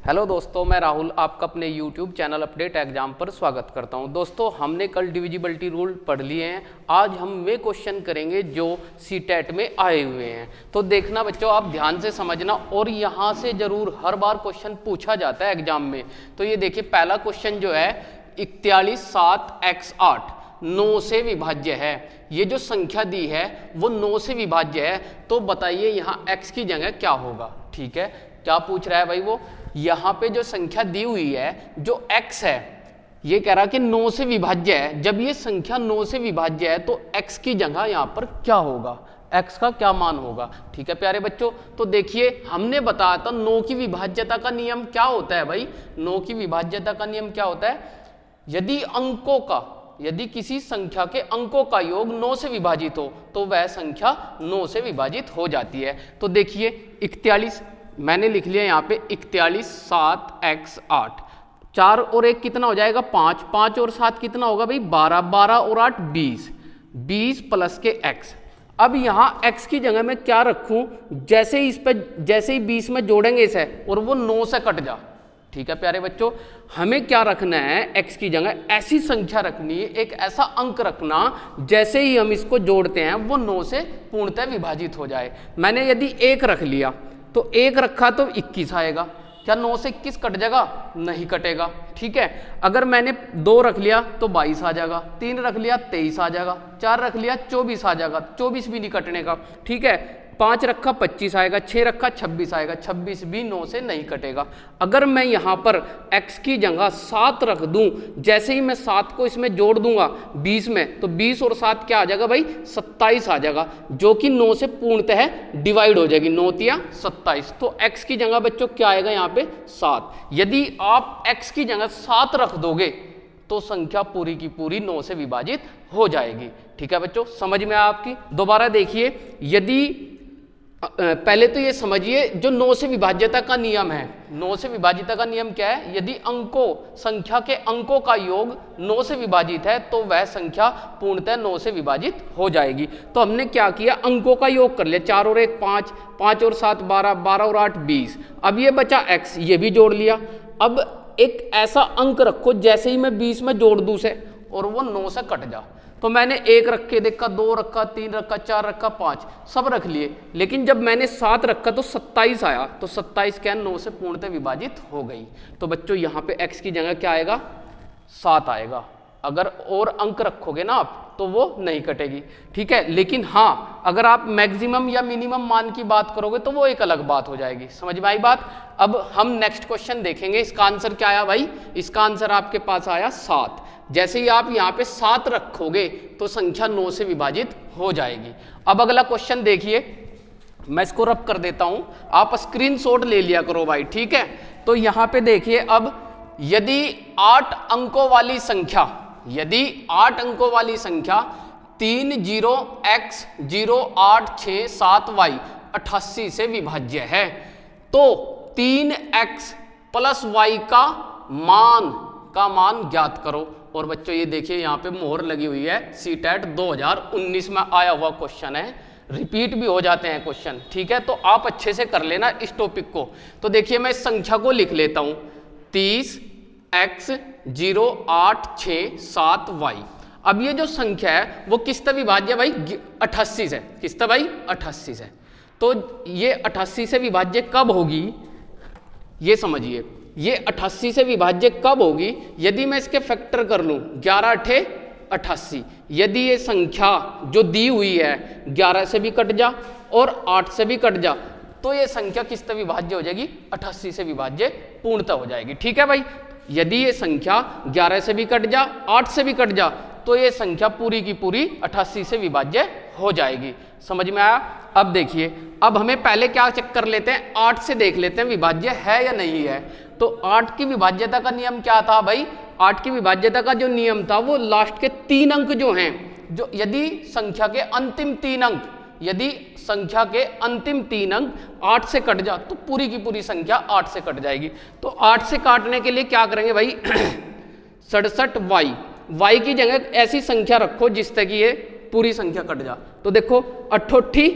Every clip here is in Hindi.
हेलो दोस्तों, मैं राहुल आपका अपने YouTube चैनल अपडेट एग्जाम पर स्वागत करता हूं। दोस्तों, हमने कल डिविजिबिलिटी रूल पढ़ लिए हैं। आज हम वे क्वेश्चन करेंगे जो सीटेट में आए हुए हैं। तो देखना बच्चों, आप ध्यान से समझना, और यहाँ से जरूर हर बार क्वेश्चन पूछा जाता है एग्जाम में। तो ये देखिए, पहला क्वेश्चन जो है 41 7 x 8 9 से विभाज्य है। ये जो संख्या दी है वो 9 से विभाज्य है। तो बताइए यहाँ x की जगह क्या होगा। ठीक है, क्या पूछ रहा है भाई वो, यहाँ पे जो संख्या दी हुई है जो x है, ये कह रहा कि 9 से विभाज्य है। जब ये संख्या 9 से विभाज्य है तो x की जगह यहाँ पर क्या होगा, x का क्या मान होगा। ठीक है प्यारे बच्चों, तो देखिए हमने बताया था 9 की विभाज्यता का नियम क्या होता है भाई। 9 की विभाज्यता का नियम क्या होता है, यदि किसी संख्या के अंकों का योग 9 से विभाजित हो तो वह संख्या 9 से विभाजित हो जाती है। तो देखिए 41 मैंने लिख लिया यहाँ पे, 41 7 x 8, 4 और 1 कितना हो जाएगा 5, 5 और 7 कितना होगा भाई 12, 12 और 8 20, 20 प्लस के x। अब यहाँ x की जगह मैं क्या रखूं, जैसे ही 20 में जोड़ेंगे इसे और वो 9 से कट जा। ठीक है प्यारे बच्चों, हमें क्या रखना है, x की जगह ऐसी संख्या रखनी है, एक ऐसा अंक रखना जैसे ही हम इसको जोड़ते हैं वो 9 से पूर्णतः विभाजित हो जाए। मैंने यदि 1 रख लिया तो 1 रखा तो 21 आएगा। क्या 9 से 21 कट जाएगा, नहीं कटेगा। ठीक है, अगर मैंने 2 रख लिया तो 22 आ जाएगा, 3 रख लिया 23 आ जाएगा, 4 रख लिया 24 आ जाएगा, 24 भी नहीं कटने का। ठीक है, 5 रखा 25 आएगा, 6 रखा 26 आएगा, 26 भी 9 से नहीं कटेगा। अगर मैं यहाँ पर x की जगह 7 रख दूं, जैसे ही मैं 7 को इसमें जोड़ दूंगा 20 में, तो 20 और 7 क्या आ जाएगा भाई 27 आ जाएगा, जो कि 9 से पूर्णतः डिवाइड हो जाएगी, 9 तिया 27। तो x की जगह बच्चों क्या आएगा यहाँ पे 7। यदि आप x की जगह 7 रख दोगे तो संख्या पूरी की पूरी 9 से विभाजित हो जाएगी। ठीक है बच्चों, समझ में आपकी। दोबारा देखिए, यदि पहले तो ये समझिए जो 9 से विभाज्यता का नियम है, 9 से विभाज्यता का नियम क्या है, यदि संख्या के अंकों का योग 9 से विभाजित है तो वह संख्या पूर्णतः 9 से विभाजित हो जाएगी। तो हमने क्या किया, अंकों का योग कर लिया, 4 और 1 5, 5 और 7 12, 12 और 8 20। अब ये बचा x, ये भी जोड़ लिया। अब एक ऐसा अंक रखो जैसे ही मैं 20 में जोड़ दूं से और वो 9 से कट जा। तो मैंने 1 रख के देखा, 2 रखा, 3 रखा, 4 रखा, 5 सब रख लिए, लेकिन जब मैंने 7 रखा तो 27 आया, तो 27 क्या 9 से पूर्णतः विभाजित हो गई। तो बच्चों यहाँ पे x की जगह क्या आएगा 7 आएगा। अगर और अंक रखोगे ना आप तो वो नहीं कटेगी। ठीक है, लेकिन हाँ अगर आप मैक्सिमम या मिनिमम मान की बात करोगे तो वो एक अलग बात हो जाएगी। समझ में आई बात। अब हम नेक्स्ट क्वेश्चन देखेंगे, इसका आंसर क्या आया भाई, इसका आंसर आपके पास आया 7। जैसे ही आप यहाँ पे 7 रखोगे तो संख्या 9 से विभाजित हो जाएगी। अब अगला क्वेश्चन देखिए, मैं इसको रब कर देता हूं, आप स्क्रीनशॉट ले लिया करो भाई। ठीक है, तो यहाँ पे देखिए, अब यदि 8 अंकों वाली संख्या, 30x0867y 88 से विभाज्य है, तो 3x प्लस y का मान ज्ञात करो। और बच्चों ये देखिए यहाँ पे मोहर लगी हुई है, सीटेट 2019 में आया हुआ क्वेश्चन है, रिपीट भी हो जाते हैं क्वेश्चन। ठीक है, तो आप अच्छे से कर लेना इस टॉपिक को। तो देखिए मैं इस संख्या को लिख लेता हूं, 30x0867y। अब ये जो संख्या है वो किस तरह विभाज्य भाई 88 से, किस तरह भाई 88 से। तो ये 88 से विभाज्य कब होगी, ये समझिए, ये 88 से विभाज्य कब होगी, यदि मैं इसके फैक्टर कर लूं 11 8 88। यदि ये संख्या जो दी हुई है 11 से भी कट जा और 8 से भी कट जा, तो ये संख्या किस तरह विभाज्य हो जाएगी 88 से विभाज्य पूर्णतः हो जाएगी। ठीक है भाई, यदि ये संख्या 11 से भी कट जा 8 से भी कट जा तो ये संख्या पूरी की पूरी 88 से विभाज्य हो जाएगी। समझ में आया। अब देखिए, अब हमें पहले क्या चेक कर लेते हैं, 8 से देख लेते हैं विभाज्य है या नहीं है। तो 8 की विभाज्यता का नियम क्या था भाई, 8 की विभाज्यता का जो नियम था वो लास्ट के 3 अंक जो हैं, जो यदि संख्या के अंतिम 3 अंक 8 से कट जा तो पूरी की पूरी संख्या 8 से कट जाएगी। तो 8 से काटने के लिए क्या करेंगे भाई 67y, y की जगह ऐसी संख्या रखो जिस तरह की ये पूरी संख्या कट जा। तो देखो 88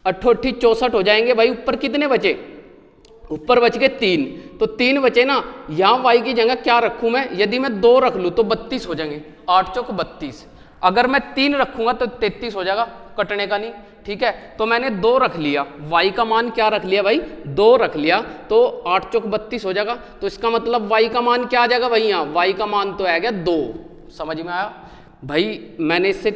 64 हो जाएंगे भाई, ऊपर कितने बचे, ऊपर बच गए 3, तो 3 बचे ना, यहाँ y की जगह क्या रखूँ मैं, यदि मैं 2 रख लूँ तो 32 हो जाएंगे, 8 चौक 32। अगर मैं 3 रखूँगा तो 33 हो जाएगा, कटने का नहीं, ठीक है। तो मैंने 2 रख लिया, y का मान क्या रख लिया भाई, 2 रख लिया, तो 8 चौक 32 हो जाएगा। तो इसका मतलब y का मान क्या आ जाएगा भाई, यहाँ y का मान तो आ गया 2। समझ में आया भाई। मैंने इससे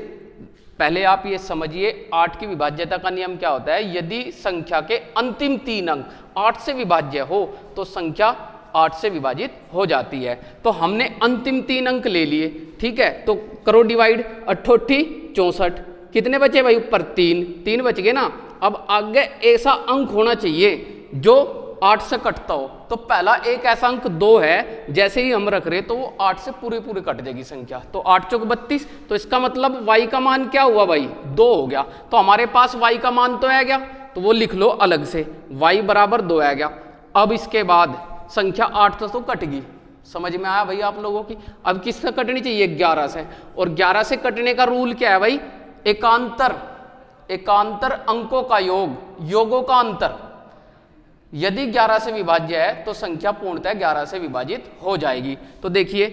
पहले आप ये समझिए 8 की विभाज्यता का नियम क्या होता है, यदि संख्या के अंतिम 3 अंक 8 से विभाज्य हो तो संख्या 8 से विभाजित हो जाती है। तो हमने अंतिम 3 अंक ले लिए, ठीक है। तो करो डिवाइड, 8 64, कितने बचे भाई, ऊपर 3 बच गए ना। अब आगे ऐसा अंक होना चाहिए जो 8 से कटता हो। तो पहला एक ऐसा अंक 2 है, जैसे ही हम रख रहे तो वो 8 से पूरी कट जाएगी संख्या। तो 8 चौक 32, तो इसका मतलब y का मान क्या हुआ भाई, 2 हो गया। तो हमारे पास y का मान तो आ गया, तो वो लिख लो अलग से, y बराबर 2 आ गया। अब इसके बाद संख्या 8 तो कटेगी, समझ में आया भाई आप लोगों की। अब किससे कटनी चाहिए, 11 से। और 11 से कटने का रूल क्या है भाई, एकांतर अंकों का योग, योगों का अंतर। यदि 11 से विभाज्य है तो संख्या पूर्णतः 11 से विभाजित हो जाएगी। तो देखिए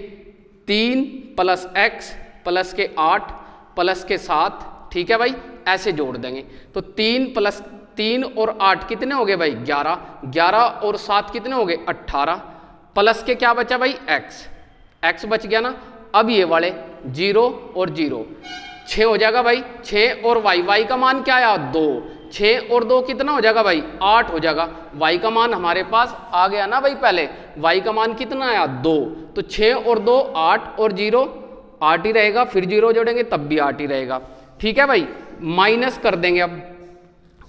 3 + x प्लस के 8 प्लस के 7, ठीक है भाई, ऐसे जोड़ देंगे। तो 3 + 3 और 8 कितने हो गए भाई, 11, 11 और 7 कितने हो गए, 18, प्लस के क्या बचा भाई, x बच गया ना। अब ये वाले 0 और 0, 6 हो जाएगा भाई, 6 और y का मान क्या आया, 2, 6 और 2 कितना हो जाएगा भाई, 8 हो जाएगा। y का मान हमारे पास आ गया ना भाई, पहले y का मान कितना आया, 2। तो 6 और 2 8 और 0 8 ही रहेगा, फिर 0 जोड़ेंगे तब भी 8 ही रहेगा, ठीक है भाई। माइनस कर देंगे, अब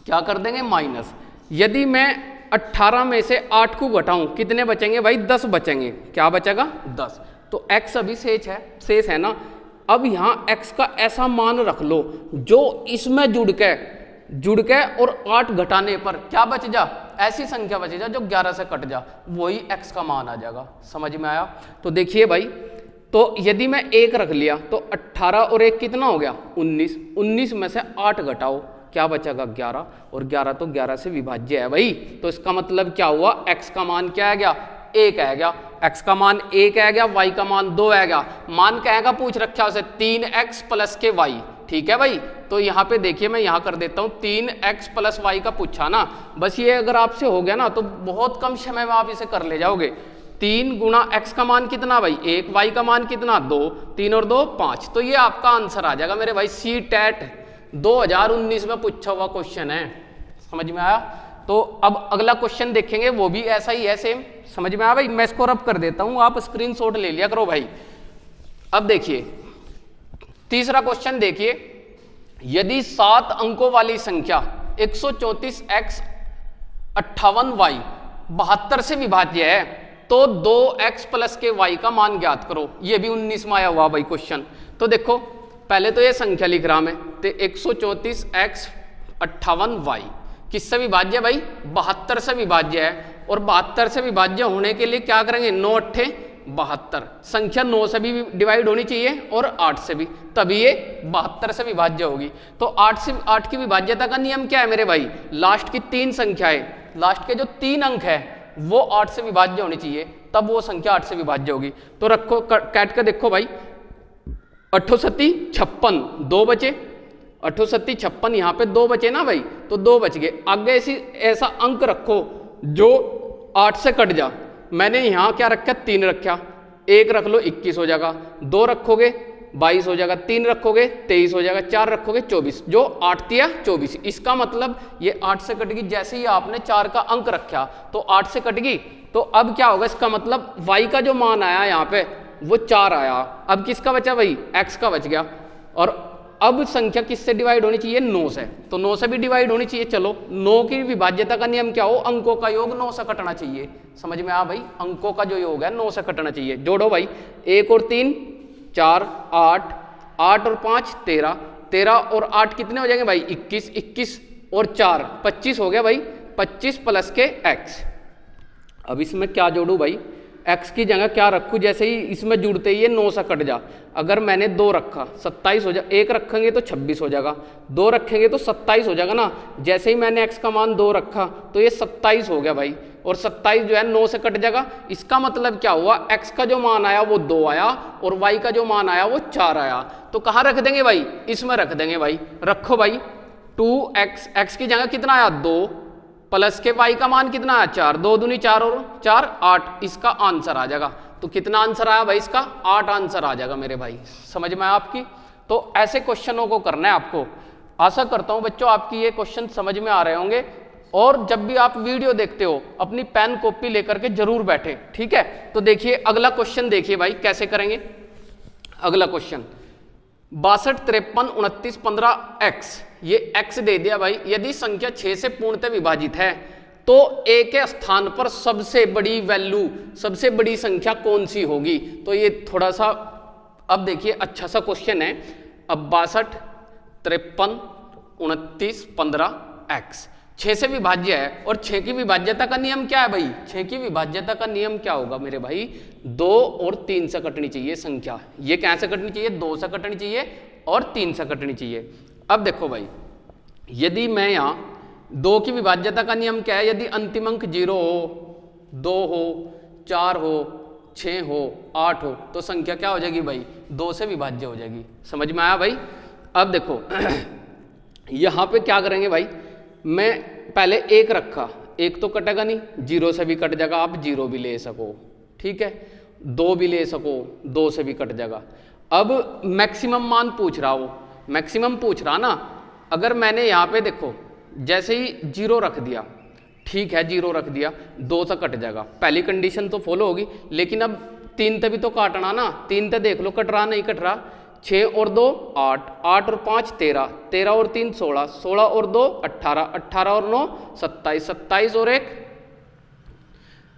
क्या कर देंगे, माइनस। यदि मैं 18 में से 8 को घटाऊं कितने बचेंगे भाई, 10 बचेंगे। क्या बचेगा, 10। तो x अभी शेष है ना। अब यहाँ x का ऐसा मान रख लो जो इसमें जुड़ के और 8 घटाने पर क्या बच जा, ऐसी संख्या बच जा जो 11 से कट जा, वही x का मान आ जाएगा। समझ में आया। तो देखिए भाई, तो यदि मैं 1 रख लिया तो 18 और 1 कितना हो गया, 19, 19 में से 8 घटाओ क्या बचेगा, 11, और 11 तो 11 से विभाज्य है भाई। तो इसका मतलब क्या हुआ, x का मान क्या आ गया, 1 आ गया। x का मान 1 आ गया, y का मान 2 आ गया। मान क्या आएगा, पूछ रखा उसे 3x प्लस के y, ठीक है भाई। तो यहाँ पे देखिए मैं यहाँ कर देता हूँ, 3x प्लस y का पूछा ना, बस ये अगर आपसे हो गया ना तो बहुत कम समय में आप इसे कर ले जाओगे। 3 गुणा x का मान कितना भाई, 1, y का मान कितना, 2, 3 और 2 5। तो ये आपका आंसर आ जाएगा मेरे भाई। CTET 2019 में पूछा हुआ क्वेश्चन है, समझ में आया। तो अब अगला क्वेश्चन देखेंगे, वो भी ऐसा ही है, सेम। समझ में आया भाई। मैं इसको रब कर देता हूं, आप स्क्रीनशॉट ले लिया करो भाई। अब देखिए तीसरा क्वेश्चन देखिए, यदि 7 अंकों वाली संख्या 134x 58y 72 से विभाज्य है तो 2x प्लस के y का मान ज्ञात करो। ये भी 19 में आया हुआ भाई क्वेश्चन। तो देखो पहले तो ये संख्या लिख रहा मैं, तो 134x 58y किससे विभाज्य भाई, 72 से विभाज्य है। और 72 से विभाज्य होने के लिए क्या करेंगे, 9 8 72, संख्या 9 से भी डिवाइड होनी चाहिए और 8 से भी, तभी ये 72 से विभाज्य होगी। तो 8 की विभाज्यता का नियम क्या है मेरे भाई, लास्ट की 3 संख्याएं, लास्ट के जो 3 अंक है वो 8 से विभाज्य होनी चाहिए, तब वो संख्या 8 से विभाज्य होगी। तो रखो काट कर देखो भाई, 8 7 56, 2 बचे, 8 7 56, यहाँ पे 2 बचे ना भाई, तो 2 बच गए। आगे ऐसा अंक रखो जो 8 से कट जा। मैंने यहाँ क्या रखा, 3 रखा, 1 रख लो 21 हो जाएगा, 2 रखोगे 22 हो जाएगा, 3 रखोगे 23 हो जाएगा, 4 रखोगे 24, जो 8 तिया 24। इसका मतलब ये 8 से कट गई। जैसे ही आपने 4 का अंक रखा तो 8 से कट गई। तो अब क्या होगा, इसका मतलब y का जो मान आया यहाँ पे वो 4 आया। अब किसका बचा भाई, x का बच गया। और अब संख्या किससे डिवाइड होनी चाहिए, 9 से, तो 9 से भी डिवाइड होनी चाहिए। चलो 9 की विभाज्यता का नियम क्या हो, अंकों का योग 9 से कटना चाहिए। समझ में आ भाई, अंकों का जो योग है 9 से कटना चाहिए। जोड़ो भाई, 1 और 3 4, 8, 8 और 5 13, 13 और 8 कितने हो जाएंगे भाई, 21, 21 और 4 25 हो गया भाई, 25 प्लस के x। अब इसमें क्या जोड़ू भाई, x की जगह क्या रखूँ, जैसे ही इसमें जुड़ते ही ये 9 से कट जा। अगर मैंने 2 रखा 27 हो जाएगा, 1 रखेंगे तो 26 हो जाएगा, 2 रखेंगे तो 27 हो जाएगा ना। जैसे ही मैंने x का मान 2 रखा तो ये 27 हो गया भाई, और 27 जो है 9 से कट जाएगा। इसका मतलब क्या हुआ, x का जो मान आया वो 2 आया और y का जो मान आया वो 4 आया। तो कहाँ रख देंगे भाई, इसमें रख देंगे भाई। रखो भाई 2x, x की जगह कितना आया 2 प्लस के y का मान कितना आया 4, 2 दूनी 4 और 4 8, इसका आंसर आ जाएगा। तो कितना आंसर आया भाई इसका, 8 आंसर आ जाएगा मेरे भाई। समझ में आया आपकी। तो ऐसे क्वेश्चनों को करना है आपको। आशा करता हूं बच्चों आपकी ये क्वेश्चन समझ में आ रहे होंगे, और जब भी आप वीडियो देखते हो अपनी पेन कॉपी लेकर के जरूर बैठे, ठीक है। तो देखिए अगला क्वेश्चन, देखिए भाई कैसे करेंगे। अगला क्वेश्चन 62 53 29 15 x, ये x दे दिया भाई। यदि संख्या 6 से पूर्णतः विभाजित है तो a के स्थान पर सबसे बड़ी वैल्यू, सबसे बड़ी संख्या कौन सी होगी। तो ये थोड़ा सा अब देखिए अच्छा सा क्वेश्चन है। अब 62 53 29 15 x 6 से विभाज्य है, और 6 की विभाज्यता का नियम क्या है भाई, 6 की विभाज्यता का नियम क्या होगा मेरे भाई, 2 और 3 से कटनी चाहिए संख्या। ये कैसे कटनी चाहिए, 2 से कटनी चाहिए और 3 से कटनी चाहिए। अब देखो भाई, यदि मैं यहाँ 2 की विभाज्यता का नियम क्या है, यदि अंतिम अंक 0 हो, 2 हो, 4 हो, 6 हो, 8 हो, तो संख्या क्या हो जाएगी भाई, 2 से विभाज्य हो जाएगी। समझ में आया भाई। अब देखो यहाँ पे क्या करेंगे भाई, मैं पहले 1 रखा, 1 तो कटेगा नहीं, 0 से भी कट जाएगा, आप 0 भी ले सको, ठीक है, 2 भी ले सको, 2 से भी कट जाएगा। अब मैक्सिमम मान पूछ रहा हो, मैक्सिमम पूछ रहा ना। अगर मैंने यहाँ पे देखो जैसे ही 0 रख दिया, ठीक है 0 रख दिया, 2 से कट जाएगा, पहली कंडीशन तो फॉलो होगी। लेकिन अब 3 तभी तो काटना ना, 3 तो देख लो कट रहा नहीं कट रहा। 6 और 2 8, 8 और 5 13, 13 और 3 16, 16 और 2 18, 18 और 9 27, 27 और 1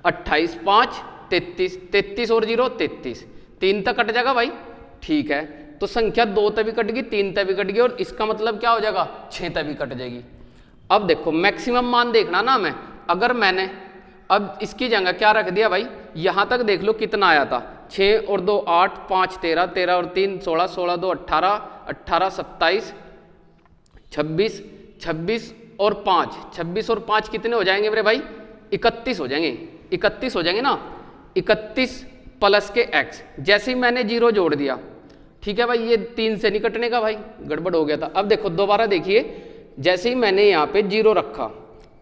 28, 5 33, 33 और 0 33, 3 तक कट जाएगा भाई, ठीक है। तो संख्या 2 तभी कट गई, 3 तभी कट गई, और इसका मतलब क्या हो जाएगा, 6 तभी कट जाएगी। अब देखो मैक्सिमम मान देखना ना मैं, अगर मैंने अब इसकी जगह क्या रख दिया भाई, यहां तक देख लो कितना आया था, 6 और 2 8, 5 13, 13 और 3 16, 16 2 18, 18 27 26, 26 और 5, 26 और 5 कितने हो जाएंगे मेरे भाई, 31 हो जाएंगे, 31 हो जाएंगे ना। 31 प्लस के x, जैसे ही मैंने 0 जोड़ दिया, ठीक है भाई, ये 3 से नहीं कटने का भाई, गड़बड़ हो गया था। अब देखो दोबारा देखिए, जैसे ही मैंने यहाँ पे 0 रखा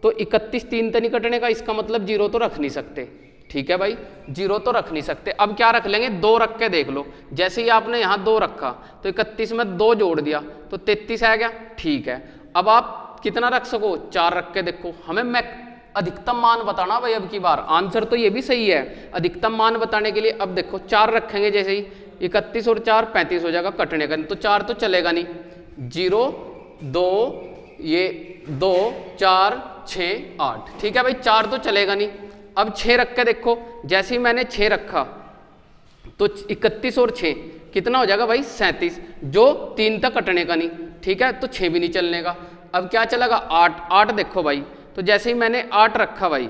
तो 31 3 तो नहीं कटने का, इसका मतलब 0 तो रख नहीं सकते, ठीक है भाई, 0 तो रख नहीं सकते। अब क्या रख लेंगे, 2 रख के देख लो। जैसे ही आपने यहाँ 2 रखा तो 31 में 2 जोड़ दिया तो 33 आ गया, ठीक है। अब आप कितना रख सको, 4 रख के देखो। हमें मैं अधिकतम मान बताना भाई, अब की बार आंसर तो ये भी सही है, अधिकतम मान बताने के लिए अब देखो 4 रखेंगे, जैसे ही 31 और 4 35 हो जाएगा कटने का, तो 4 तो चलेगा नहीं, 0 2 ये 2 4 6 8, ठीक है भाई, 4 तो चलेगा नहीं। अब 6 रख के देखो, जैसे ही मैंने 6 रखा तो 31 और 6 कितना हो जाएगा भाई, 37, जो 3 तक कटने का नहीं, ठीक है, तो 6 भी नहीं चलने का। अब क्या चलेगा, 8 8 देखो भाई, तो जैसे ही मैंने 8 रखा भाई,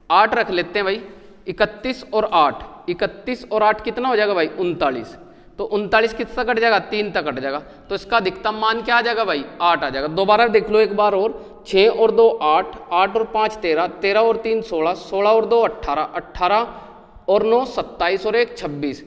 8 रख लेते हैं भाई, 31 और 8, 31 और 8 कितना हो जाएगा भाई, 39, तो 39 किस तक कट जाएगा, 3 तक कट जाएगा, तो इसका अधिकतम मान क्या आ जाएगा भाई, 8 आ जाएगा। दोबारा देख लो एक बार और, 6 और 2 8, 8 और 5 13, 13 और 3 16, 16 और 2 18, 18 और 9 27 और 1 26,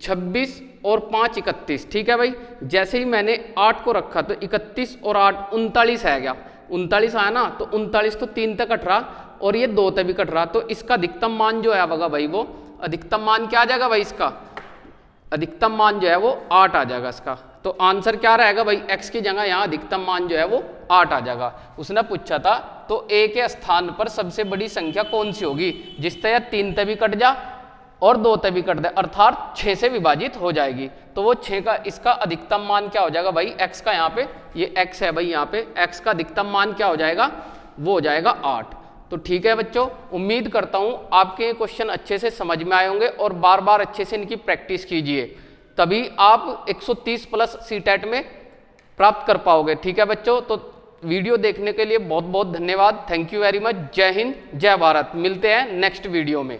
26 और 5 31, ठीक है भाई। जैसे ही मैंने 8 को रखा तो 31 और 8 39 आ गया, 39 आया ना, तो 39 तो 3 तक कट रहा और ये 2 तक भी कट रहा, तो इसका अधिकतम मान जो है भाई, वो अधिकतम मान क्या आ जाएगा भाई, इसका अधिकतम मान जो है वो 8 आ जाएगा इसका। तो आंसर क्या रहेगा भाई, x की जगह यहाँ अधिकतम मान जो है वो 8 आ जाएगा। उसने पूछा था तो a के स्थान पर सबसे बड़ी संख्या कौन सी होगी, जिस तरह 3 तभी कट जा और 2 तभी कट दे, अर्थात 6 से विभाजित हो जाएगी। तो वो 6 का इसका अधिकतम मान क्या हो जाएगा भाई, x का यहाँ पे ये x है भाई, यहाँ पे x का अधिकतम मान क्या हो जाएगा, वो हो जाएगा 8। तो ठीक है बच्चों, उम्मीद करता हूं आपके क्वेश्चन अच्छे से समझ में आए होंगे और बार बार अच्छे से इनकी प्रैक्टिस कीजिए, तभी आप 130 प्लस सीटेट में प्राप्त कर पाओगे। ठीक है बच्चों, तो वीडियो देखने के लिए बहुत बहुत धन्यवाद। Thank you very much. जय हिंद, जय भारत। मिलते हैं नेक्स्ट वीडियो में।